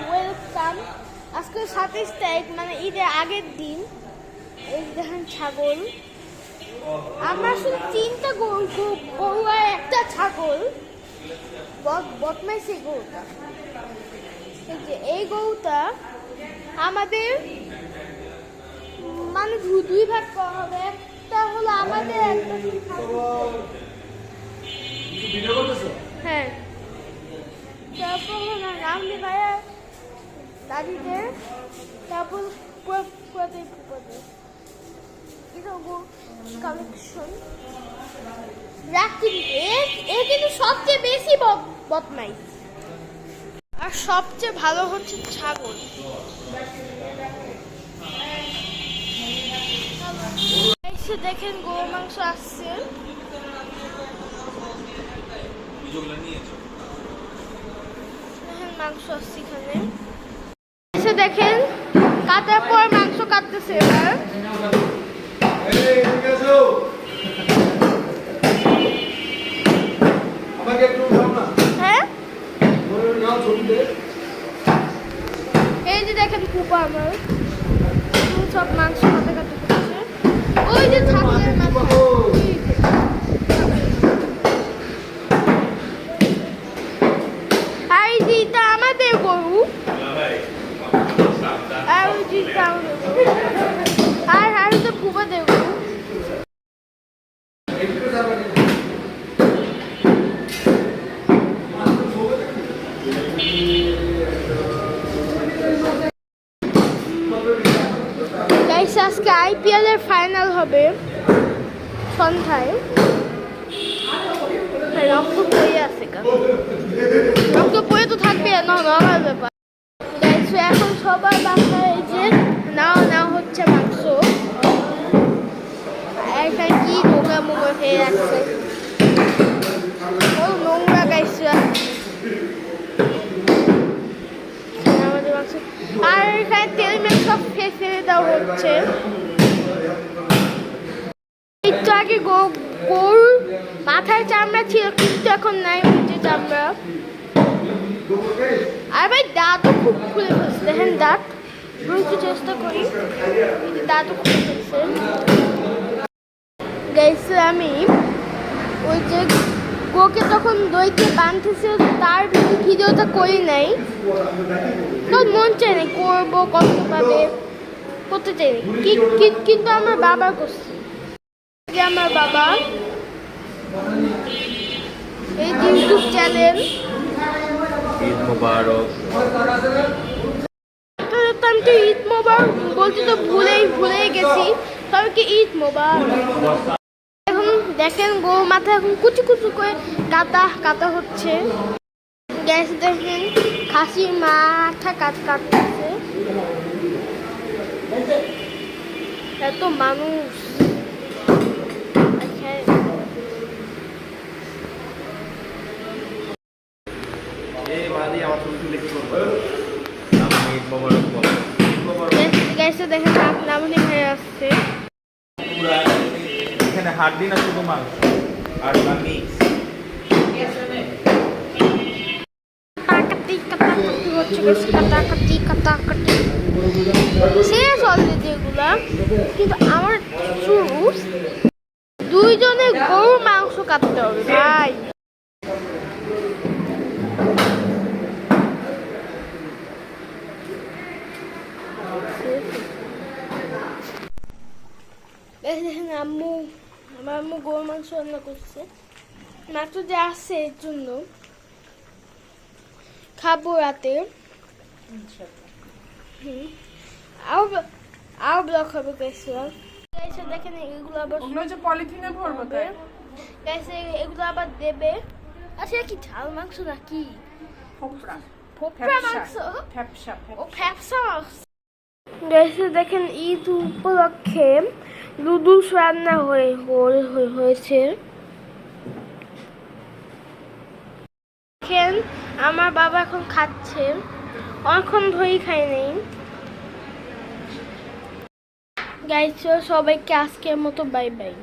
Welcome. আজকে 27 তারিখ, মানে ঈদের আগের দিন। এই দেখেন ছাগল। আমরা শুধু 3টা গরু আর একটা ছাগল। বদমাইশি গরুটা, এই গরুটা আমাদের মানে দুই ভাগ করা হবে। একটা হলো আমাদের, একটা হ্যাঁ। তারপর হলো রামনি ভাইয়া দাদিদের, তারপর কালেকশন রাখি। এ কিন্তু সবচেয়ে বেশি বদমাইশ, আর সবচেয়ে ভালো হচ্ছে ছাগল। দেখেন গরু মাংস আসছে। মাংস আসছে এখানে। দেখেন কাটার পর মাংস কাটতেছে এবার। হ্যাঁ, এই যে দেখেন কুপা আমার সব মাংস কাটা কাটা করছে। ওই যে ছাগলের মাংস, আর এই যেটা আমাদের গরু, আর ওই যেটা আর তো কুপাদের গরু। আজকে IPL এর ফাইনাল হবে সন্ধ্যায়। রক্ত পড়ে আছে, রক্ত পড়ে তো থাকবে, নর্মাল ব্যাপার। এখন সবার বাসায় এই যে নেওয়া হচ্ছে মাংস। এখানে কি নোংরা মোংরা হয়ে যাচ্ছে, ও নোংরা গাইছে আমাদের মাংস। আর এখানে তেল মেল সব ফেলে দেওয়া হচ্ছে। একটু আগে গরুর মাথায় চামড়া ছিল, কিন্তু এখন নাই যে চামড়া। আর ভাই দাঁতও খুব খুলে ফেলছে, দেখেন দাঁত। একটু চেষ্টা করি, দাঁতও খুলে ফেলছে। গাইছে আমি ওই যে গোকে তখন দইতে বাঁধতেছিল, তার ভিডিওটা করি নাই, মন চাই নাই করবো, কষ্ট পাবে করতে চাই নাই, কিন্তু আমার বাবা করছে। আমার বাবা এই ইউটিউব চ্যানেল ঈদ মোবারক। আমি তো ঈদ মোবারক বলতে তো ভুলেই গেছি, সবাইকে ঈদ মোবারক। এখন দেখেন গরু মাথা এখন কুচি কুচি করে কাটা হচ্ছে। গ্যাস দেখেন খাসির মাথা কাটতেছে। এত মানুষ, দেখেন নামনি হয়ে আসছে। এখানে হাড্ডি না শুধু মাংস আর মিক্স। শেষ অলরেডি এগুলা, কিন্তু আমার দুইজনে গরুর মাংস কাটতে হবে ভাই। দেখেন আমার আম্মু গরুর মাংস রান্না করছে, মাত্র যে আসছে এর জন্য খাবো রাতে। আর ব্লক হবে দেখেন এগুলো আবার পলিথিনে ভরবে, এগুলো আবার দেবে। আচ্ছা কি ঝাল মাংস নাকি মাংস? দেখেন ঈদ উপলক্ষে নুডলস রান্না হয়েছে। দেখেন আমার বাবা এখন খাচ্ছে, অনেকক্ষণ ধরেই খাই নেই। গাইস সবাইকে আজকের মতো বাই বাই।